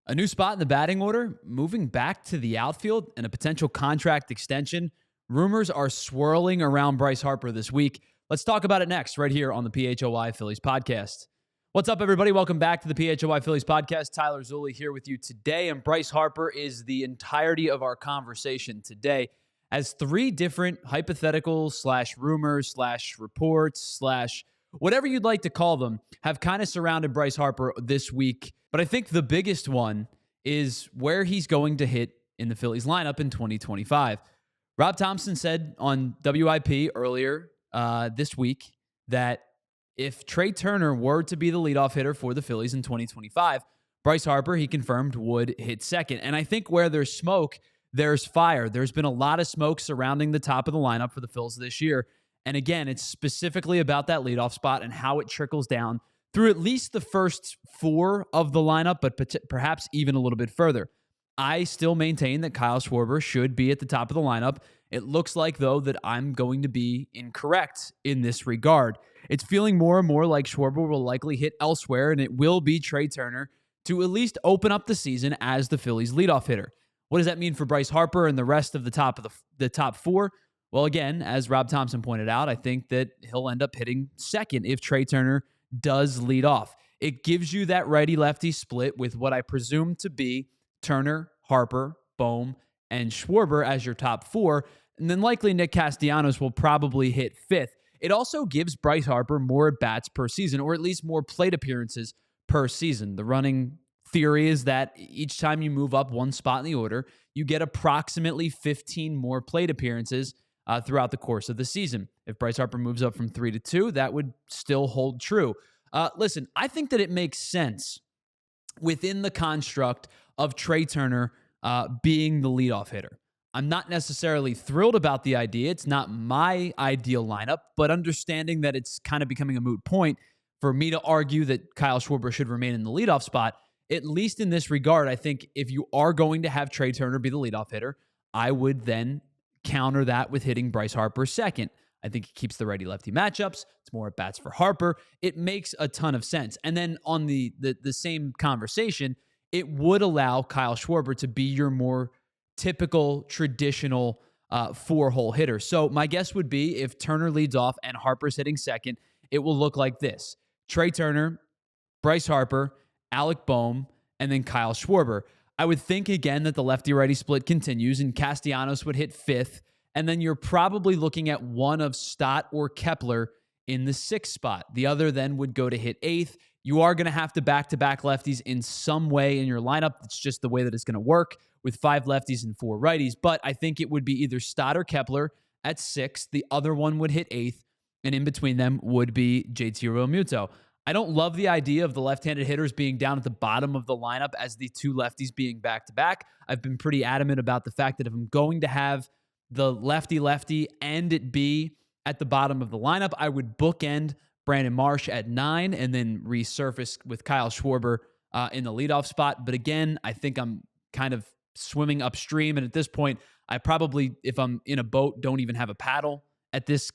A new spot in the batting order, moving back to the outfield, and a potential contract extension. Rumors are swirling around Bryce Harper this week. Let's talk about it next, right here on the PHOI Phillies podcast. What's up, everybody? Welcome back to the PHOI Phillies podcast. Tyler Zulli here with you today, and Bryce Harper is the entirety of our conversation today, as three different hypotheticals / rumors / reports / whatever you'd like to call them have kind of surrounded Bryce Harper this week. But I think the biggest one is where he's going to hit in the Phillies lineup in 2025. Rob Thomson said on WIP earlier this week that if Trea Turner were to be the leadoff hitter for the Phillies in 2025, Bryce Harper, he confirmed, would hit second. And I think where there's smoke, there's fire. There's been a lot of smoke surrounding the top of the lineup for the Phils this year. And again, it's specifically about that leadoff spot and how it trickles down through at least the first four of the lineup, but perhaps even a little bit further. I still maintain that Kyle Schwarber should be at the top of the lineup. It looks like, though, that I'm going to be incorrect in this regard. It's feeling more and more like Schwarber will likely hit elsewhere, and it will be Trea Turner to at least open up the season as the Phillies leadoff hitter. What does that mean for Bryce Harper and the rest of the top four? Well, again, as Rob Thomson pointed out, I think that he'll end up hitting second if Trea Turner does lead off. It gives you that righty-lefty split with what I presume to be Turner, Harper, Bohm, and Schwarber as your top four, and then likely Nick Castellanos will probably hit fifth. It also gives Bryce Harper more at-bats per season, or at least more plate appearances per season. The running theory is that each time you move up one spot in the order, you get approximately 15 more plate appearances throughout the course of the season. If Bryce Harper moves up from 3 to 2, that would still hold true. Listen, I think that it makes sense within the construct of Trea Turner being the leadoff hitter. I'm not necessarily thrilled about the idea. It's not my ideal lineup, but understanding that it's kind of becoming a moot point for me to argue that Kyle Schwarber should remain in the leadoff spot, at least in this regard, I think if you are going to have Trea Turner be the leadoff hitter, I would then counter that with hitting Bryce Harper second. I think it keeps the righty-lefty matchups. It's more at-bats for Harper. It makes a ton of sense. And then on the same conversation, it would allow Kyle Schwarber to be your more typical, traditional four-hole hitter. So my guess would be if Turner leads off and Harper's hitting second, it will look like this. Trea Turner, Bryce Harper, Alec Bohm, and then Kyle Schwarber. I would think, again, that the lefty-righty split continues and Castellanos would hit fifth, and then you're probably looking at one of Stott or Kepler in the sixth spot. The other then would go to hit eighth. You are going to have to back-to-back lefties in some way in your lineup. It's just the way that it's going to work with 5 lefties and 4 righties. But I think it would be either Stott or Kepler at sixth. The other one would hit eighth, and in between them would be JT Realmuto. I don't love the idea of the left-handed hitters being down at the bottom of the lineup as the 2 lefties being back-to-back. I've been pretty adamant about the fact that if I'm going to have the lefty-lefty and it be at the bottom of the lineup, I would bookend Brandon Marsh at 9 and then resurface with Kyle Schwarber in the leadoff spot. But again, I think I'm kind of swimming upstream. And at this point, I probably, if I'm in a boat, don't even have a paddle at this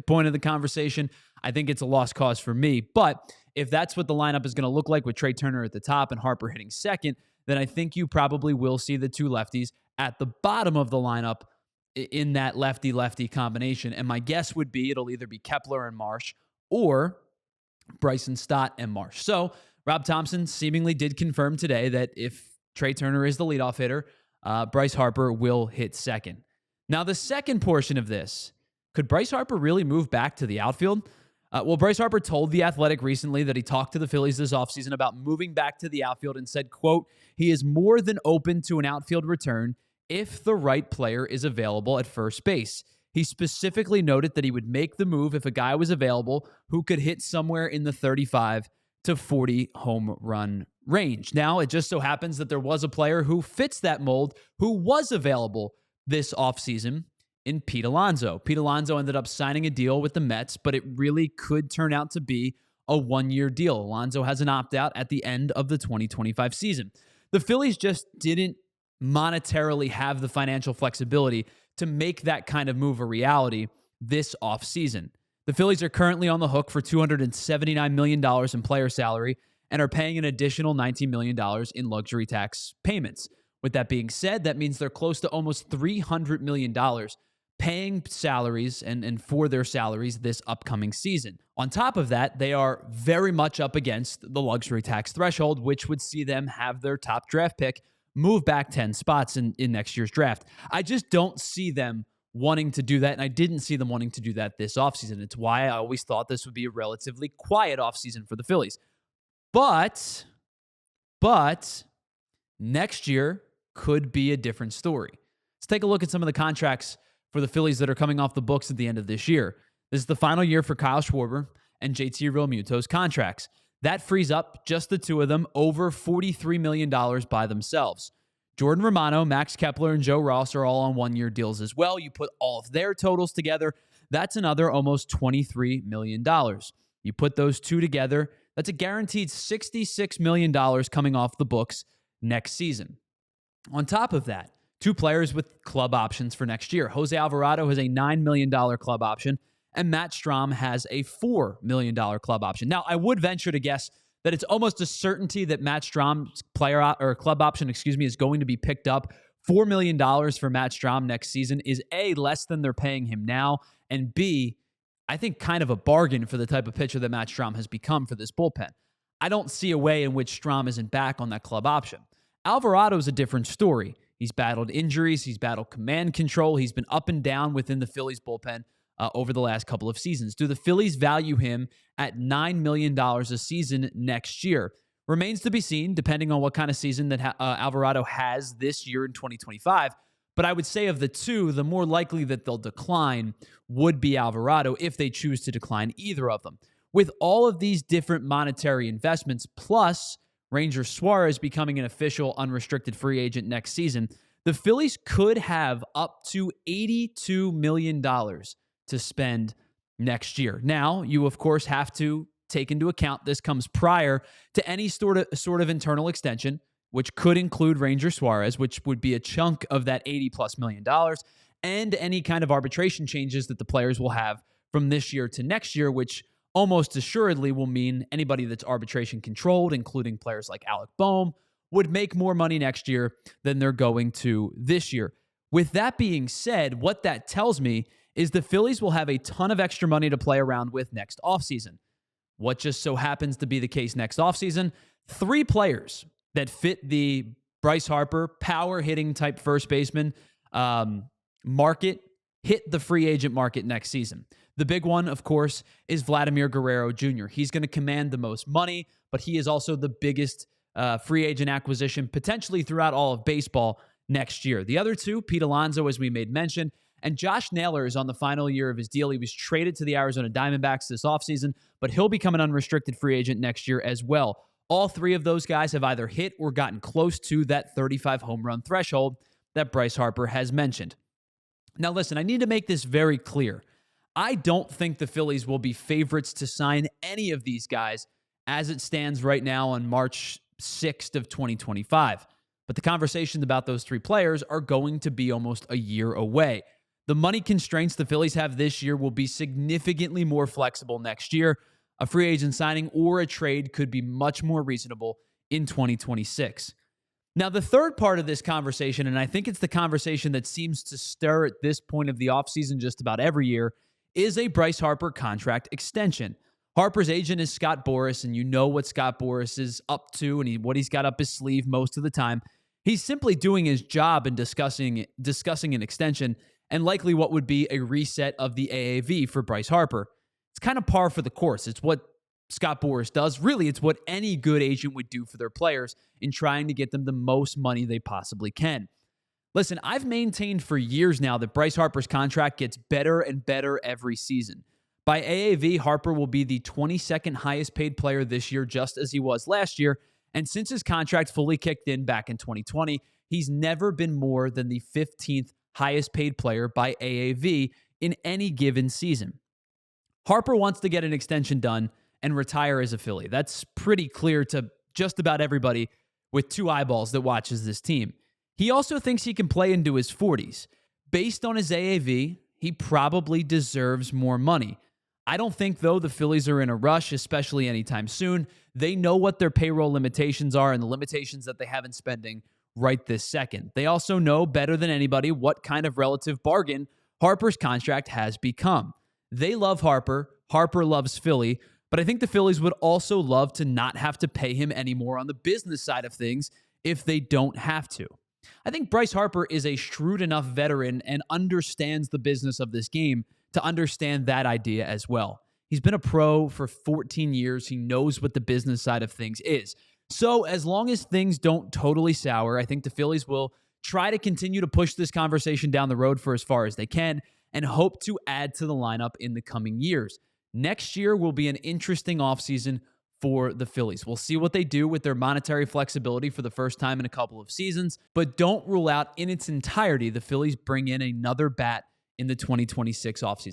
point of the conversation. I think it's a lost cause for me. But if that's what the lineup is going to look like with Trea Turner at the top and Harper hitting second, then I think you probably will see the 2 lefties at the bottom of the lineup in that lefty-lefty combination. And my guess would be it'll either be Kepler and Marsh or Bryson Stott and Marsh. So Rob Thomson seemingly did confirm today that if Trea Turner is the leadoff hitter, Bryce Harper will hit second. Now, the second portion of this, could Bryce Harper really move back to the outfield? Well, Bryce Harper told The Athletic recently that he talked to the Phillies this offseason about moving back to the outfield and said, quote, he is more than open to an outfield return if the right player is available at first base. He specifically noted that he would make the move if a guy was available who could hit somewhere in the 35 to 40 home run range. Now, it just so happens that there was a player who fits that mold who was available this offseason in Pete Alonso. Pete Alonso ended up signing a deal with the Mets, but it really could turn out to be a one-year deal. Alonso has an opt-out at the end of the 2025 season. The Phillies just didn't monetarily have the financial flexibility to make that kind of move a reality this offseason. The Phillies are currently on the hook for $279 million in player salary, and are paying an additional $19 million in luxury tax payments. With that being said, that means they're close to almost $300 million paying salaries and for their salaries this upcoming season. On top of that, they are very much up against the luxury tax threshold, which would see them have their top draft pick move back 10 spots in next year's draft. I just don't see them wanting to do that, and I didn't see them wanting to do that this offseason. It's why I always thought this would be a relatively quiet offseason for the Phillies. But next year could be a different story. Let's take a look at some of the contracts for the Phillies that are coming off the books at the end of this year. This is the final year for Kyle Schwarber and JT Realmuto's contracts. That frees up just the two of them over $43 million by themselves. Jordan Romano, Max Kepler, and Joe Ross are all on one-year deals as well. You put all of their totals together, that's another almost $23 million. You put those two together, that's a guaranteed $66 million coming off the books next season. On top of that, two players with club options for next year. Jose Alvarado has a $9 million club option, and Matt Strahm has a $4 million club option. Now, I would venture to guess that it's almost a certainty that Matt Strahm's club option, is going to be picked up. $4 million for Matt Strahm next season is A, less than they're paying him now, and B, I think kind of a bargain for the type of pitcher that Matt Strahm has become for this bullpen. I don't see a way in which Strahm isn't back on that club option. Alvarado's a different story. He's battled injuries. He's battled command control. He's been up and down within the Phillies bullpen over the last couple of seasons. Do the Phillies value him at $9 million a season next year? Remains to be seen, depending on what kind of season that Alvarado has this year in 2025. But I would say of the two, the more likely that they'll decline would be Alvarado if they choose to decline either of them. With all of these different monetary investments, plus Ranger Suarez becoming an official unrestricted free agent next season, the Phillies could have up to $82 million to spend next year. Now, you of course have to take into account this comes prior to any sort of internal extension, which could include Ranger Suarez, which would be a chunk of that $80+ million, and any kind of arbitration changes that the players will have from this year to next year, which almost assuredly will mean anybody that's arbitration controlled, including players like Alec Boehm, would make more money next year than they're going to this year. With that being said, what that tells me is the Phillies will have a ton of extra money to play around with next offseason. What just so happens to be the case next offseason? 3 players that fit the Bryce Harper power hitting type first baseman market hit the free agent market next season. The big one, of course, is Vladimir Guerrero Jr. He's going to command the most money, but he is also the biggest free agent acquisition potentially throughout all of baseball next year. The other two, Pete Alonso, as we made mention, and Josh Naylor is on the final year of his deal. He was traded to the Arizona Diamondbacks this offseason, but he'll become an unrestricted free agent next year as well. All 3 of those guys have either hit or gotten close to that 35 home run threshold that Bryce Harper has mentioned. Now, listen, I need to make this very clear. I don't think the Phillies will be favorites to sign any of these guys as it stands right now on March 6th of 2025. But the conversations about those 3 players are going to be almost a year away. The money constraints the Phillies have this year will be significantly more flexible next year. A free agent signing or a trade could be much more reasonable in 2026. Now, the third part of this conversation, and I think it's the conversation that seems to stir at this point of the offseason just about every year, is a Bryce Harper contract extension. Harper's agent is Scott Boras, and you know what Scott Boras is up to and what he's got up his sleeve most of the time. He's simply doing his job in discussing an extension and likely what would be a reset of the AAV for Bryce Harper. It's kind of par for the course. It's what Scott Boras does. Really, it's what any good agent would do for their players in trying to get them the most money they possibly can. Listen, I've maintained for years now that Bryce Harper's contract gets better and better every season. By AAV, Harper will be the 22nd highest paid player this year, just as he was last year. And since his contract fully kicked in back in 2020, he's never been more than the 15th highest paid player by AAV in any given season. Harper wants to get an extension done and retire as a Philly. That's pretty clear to just about everybody with 2 eyeballs that watches this team. He also thinks he can play into his 40s. Based on his AAV, he probably deserves more money. I don't think, though, the Phillies are in a rush, especially anytime soon. They know what their payroll limitations are and the limitations that they have in spending right this second. They also know better than anybody what kind of relative bargain Harper's contract has become. They love Harper. Harper loves Philly. But I think the Phillies would also love to not have to pay him anymore on the business side of things if they don't have to. I think Bryce Harper is a shrewd enough veteran and understands the business of this game to understand that idea as well. He's been a pro for 14 years. He knows what the business side of things is. So as long as things don't totally sour, I think the Phillies will try to continue to push this conversation down the road for as far as they can and hope to add to the lineup in the coming years. Next year will be an interesting offseason for the Phillies. We'll see what they do with their monetary flexibility for the first time in a couple of seasons, but don't rule out in its entirety the Phillies bring in another bat in the 2026 offseason.